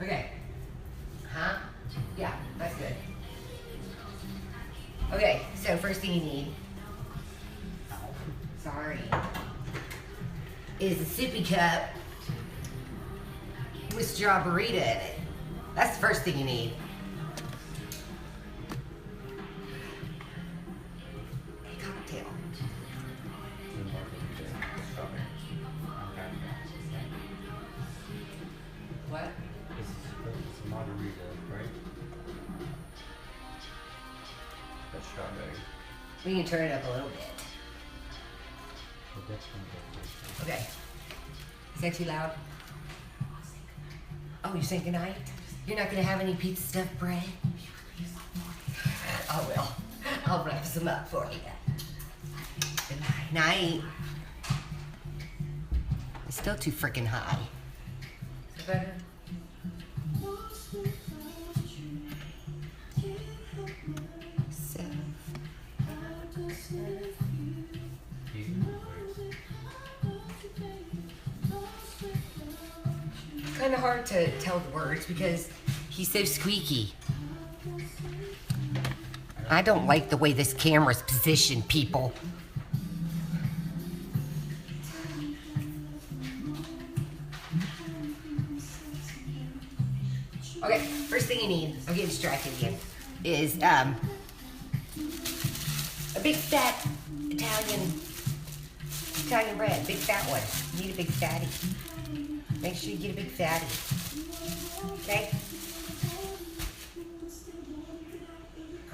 Okay. Huh? Yeah, that's good. Okay, so first thing you need, sorry, is a sippy cup with straw burrito in it. That's the first thing you need. A cocktail. What? It's a margarita, right? That's strawberry. We can turn it up a little bit. Well, that's one of Okay. Is that too loud? Oh, you're saying goodnight? You're not gonna have any pizza stuffed bread? I will. I'll wrap some up for you. Good night. It's still too freaking high. Is it better? So. It's kind of hard to tell the words because he's so squeaky. I don't like the way this camera's positioned, people. Okay, first thing you need, I'm getting distracted again, is a big fat Italian bread, big fat one. You need a big fatty. Make sure you get a big fatty. Okay?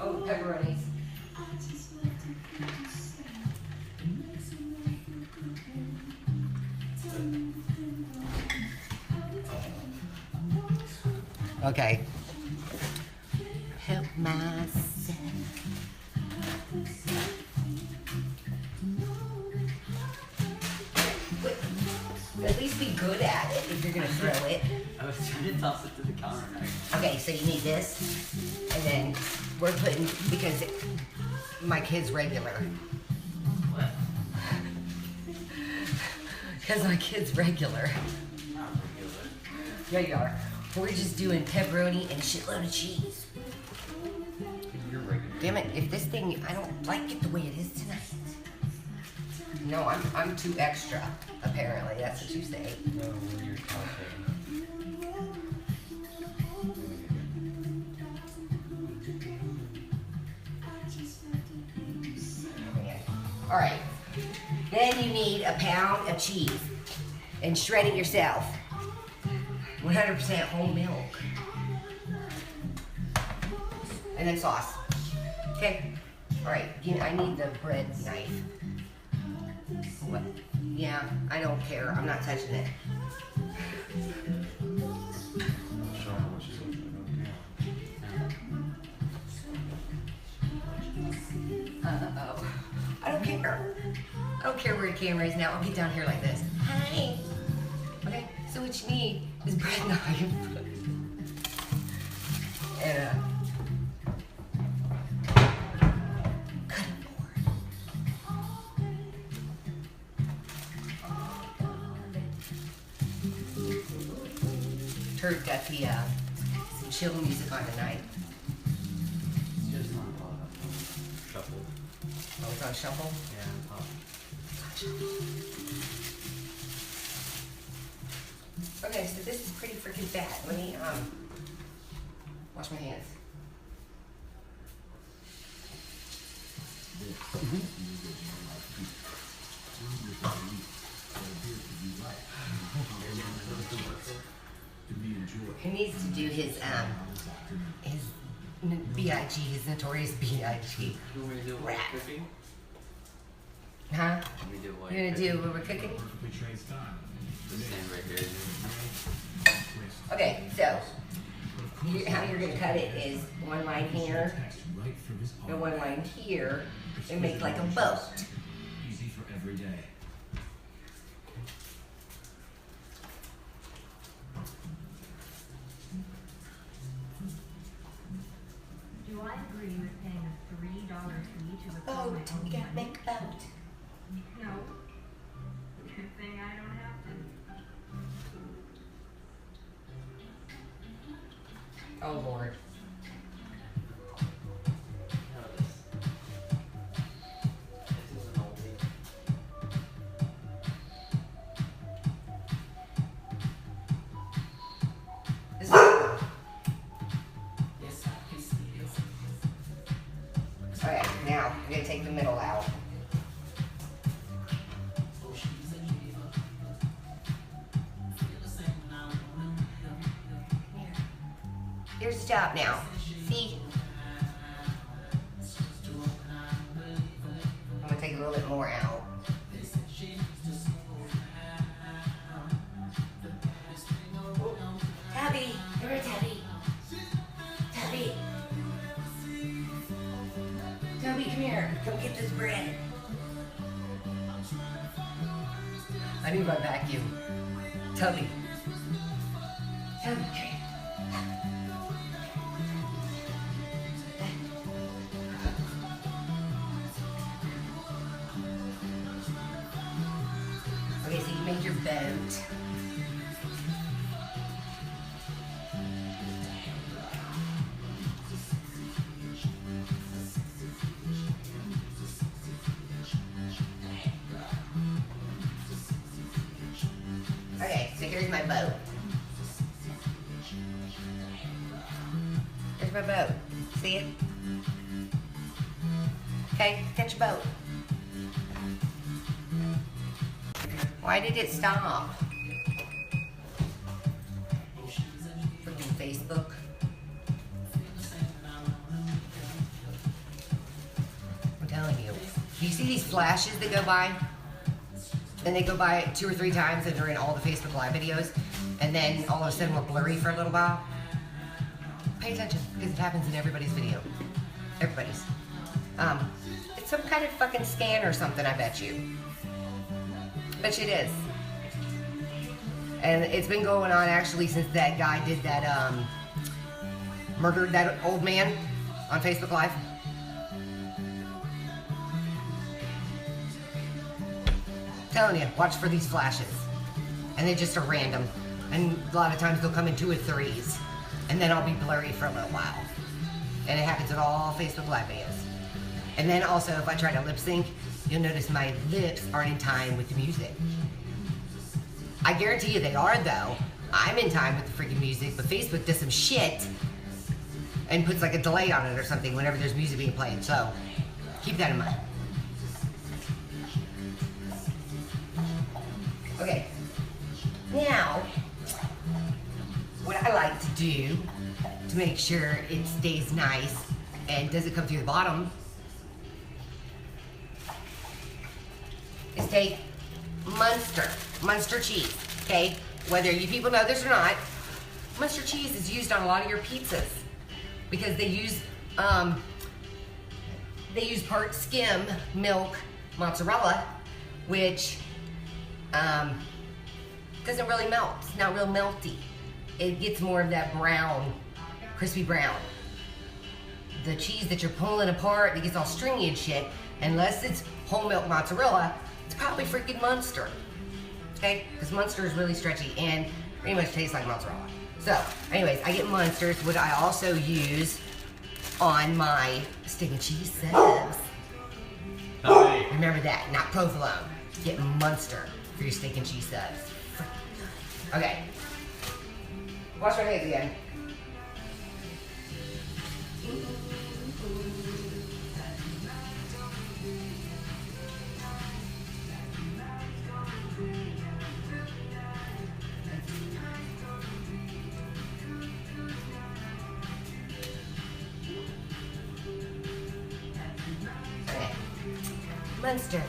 Oh, pepperonis. Okay. Help myself. At least be good at it if you're gonna throw it. I was trying to toss it to the counter. Okay, so you need this, and then we're putting, because my kid's regular. What? Because my kid's regular. Not regular. Yeah, you are. We're just doing pepperoni and a shitload of cheese. You're regular. Damn it, if this thing, I don't like it the way it is tonight. No, I'm too extra, apparently. That's what you say. No, when you're talking. All right. Then you need a pound of cheese and shred it yourself. 100% whole milk. And then sauce. Okay? All right. I need the bread knife. What? Yeah, I don't care. I'm not touching it. Show her what she's looking at. Uh-oh. I don't care. I don't care where the camera is now. I'll get down here like this. Hi. Okay, so what you need is bread knife. And cutting board. Turd got the some chill music on tonight. It's just not shuffle. Oh, it's on shuffle? Yeah, pop. Okay, so this is pretty freaking bad. Let me wash my hands. He needs to do his B.I.G., his notorious B.I.G. You want me to do while Rap. you're cooking? Huh? Let me do while You're you're gonna do what we're cooking? Just stand right here. Okay, so how you're gonna cut it is one line here and one line here and make like a boat. Easy for every day. Do I agree with paying a $3 fee to record Boat, my own you gotta money? make a boat. No. Good thing I don't have to. Oh Lord. No, this is an oldie. This is okay, now I'm gonna take the middle out. Here's the top now. See? I'm gonna take a little bit more out. Tabby! Come here, Tabby! Tabby! Toby, come here. Come get this bread. I need my vacuum. Toby. Toby, come here. Okay, so you made your boat. Okay, so here's my boat. Here's my boat. See it? Okay, catch a boat. Why did it stop? Freaking Facebook. I'm telling you. Do you see these flashes that go by? And they go by 2 or 3 times and they're in all the Facebook Live videos. And then all of a sudden we're blurry for a little while. Pay attention, because it happens in everybody's video. Everybody's. It's some kind of fucking scan or something, I bet you. Bet you it is. And it's been going on actually since that guy did that, murdered that old man on Facebook Live. Telling you, watch for these flashes. And they just are random. And a lot of times they'll come in 2 or 3s. And then I'll be blurry for a little while. And it happens in all Facebook Live videos. And then also, if I try to lip sync, you'll notice my lips aren't in time with the music. I guarantee you they are though. I'm in time with the freaking music, but Facebook does some shit and puts like a delay on it or something whenever there's music being played. So, keep that in mind. Okay, now, what I like to do to make sure it stays nice and doesn't come through the bottom is take Munster cheese, okay? Whether you people know this or not, Munster cheese is used on a lot of your pizzas because they use part skim milk mozzarella, which doesn't really melt. It's not real melty. It gets more of that brown, crispy brown. The cheese that you're pulling apart, it gets all stringy and shit. Unless it's whole milk mozzarella, it's probably freaking Munster. Okay? Because Munster is really stretchy and pretty much tastes like mozzarella. So, anyways, I get Munsters, which I also use on my steak and cheese subs. Remember that, not provolone. Get Munster for your steak and cheese subs. Okay. Wash my hands again. Okay. Munster.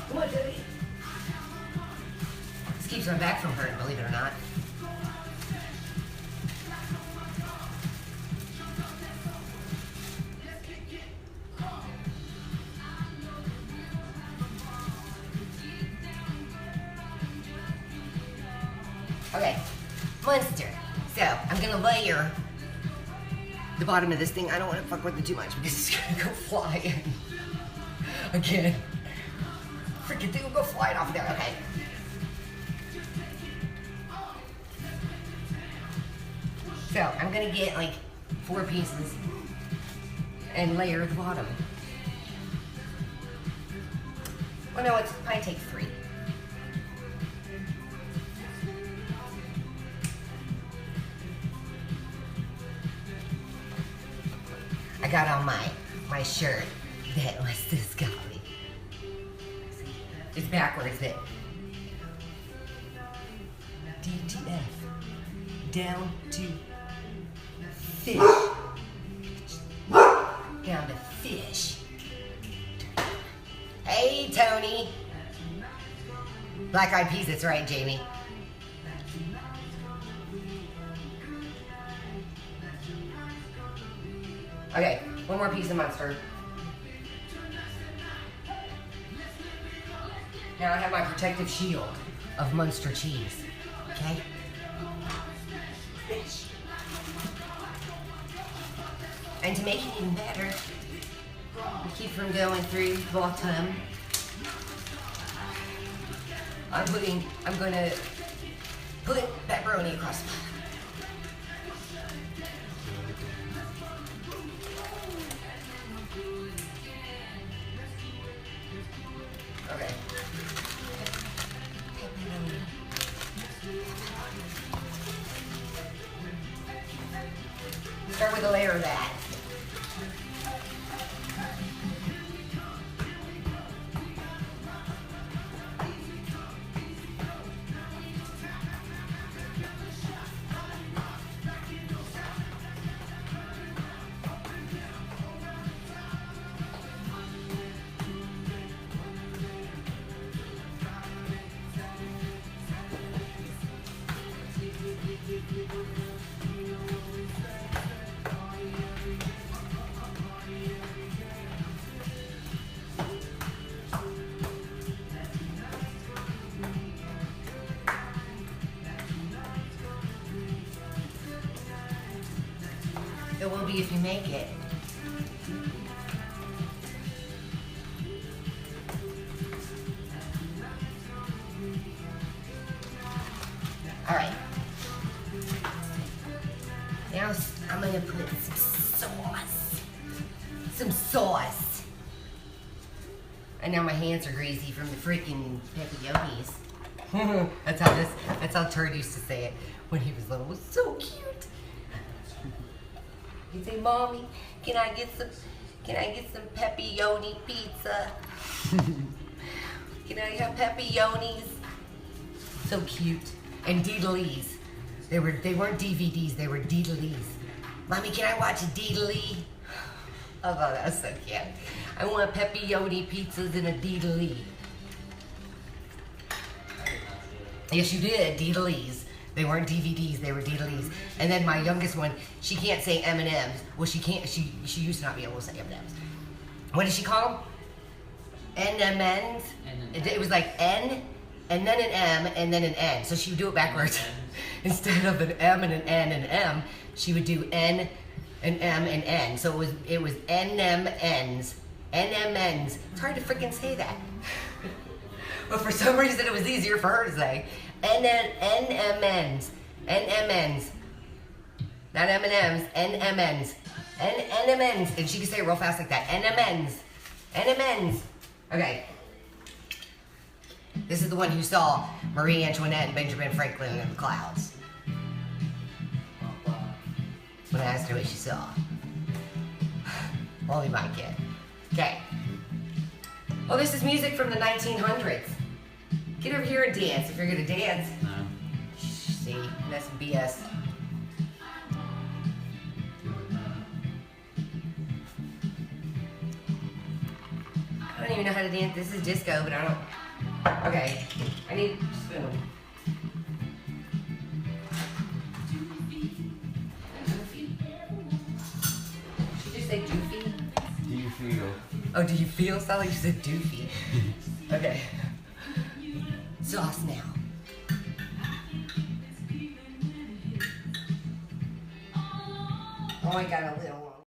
Come on, Debbie. This keeps my back from hurting, believe it or not. Okay, Munster. So, I'm gonna layer the bottom of this thing. I don't want to fuck with it too much because it's gonna go flying. Again. Freaking thing will go flying off of there. Okay. So I'm gonna get like 4 pieces and layer the bottom. Well, no, it's probably take 3. I got on my shirt that was this guy. It's backwards, but DTF down to fish. Down to fish. Hey, Tony. Black Eyed Peas, that's right, Jamie. Okay, one more piece of Munster. Now I have my protective shield of Munster cheese. Okay? Fish. And to make it even better, to keep from going through the bottom, I'm gonna put pepperoni across the bottom. Okay. Start with a layer of that. It will be if you make it. All right. Now I'm gonna put some sauce. Some sauce. And now my hands are greasy from the freaking pepperonis. That's how Turd used to say it when he was little. It was so cute. He'd say, "Mommy, can I get some pepperoni pizza? Can I have pepperonis?" So cute. And Deedlees. They weren't DVDs, they were Deedlees. "Mommy, can I watch a Deedlee?" Oh, that was so cute. "I want pepperoni pizzas and a Deedlee." Yes, you did, Deedlees. They weren't DVDs, they were Deedlees. And then my youngest one, she can't say M&M's. Well, she can't, she used to not be able to say M&M's. What did she call them? NMNs? It was like N, and then an M, and then an N. So she would do it backwards. Instead of an M and an N and M, she would do N, and M, and N. So it was NMNs. NMNs. It's hard to freaking say that. But for some reason, it was easier for her to say. NMNs. NMNs. Not M&M's. NMNs. NMNs. And she could say it real fast like that. NMNs. NMNs. Okay. This is the one who saw Marie Antoinette and Benjamin Franklin in the clouds. When I asked her what she saw. Only my kid. Okay. Oh, this is music from the 1900s. Get over here and dance if you're gonna dance. No. See, that's some BS. I don't even know how to dance. This is disco, but I don't. Okay, I need a spoon. Did you just say doofy? Do you feel? Oh, do you feel? Sound like you said doofy. Okay. Sauce now. Oh, I got a little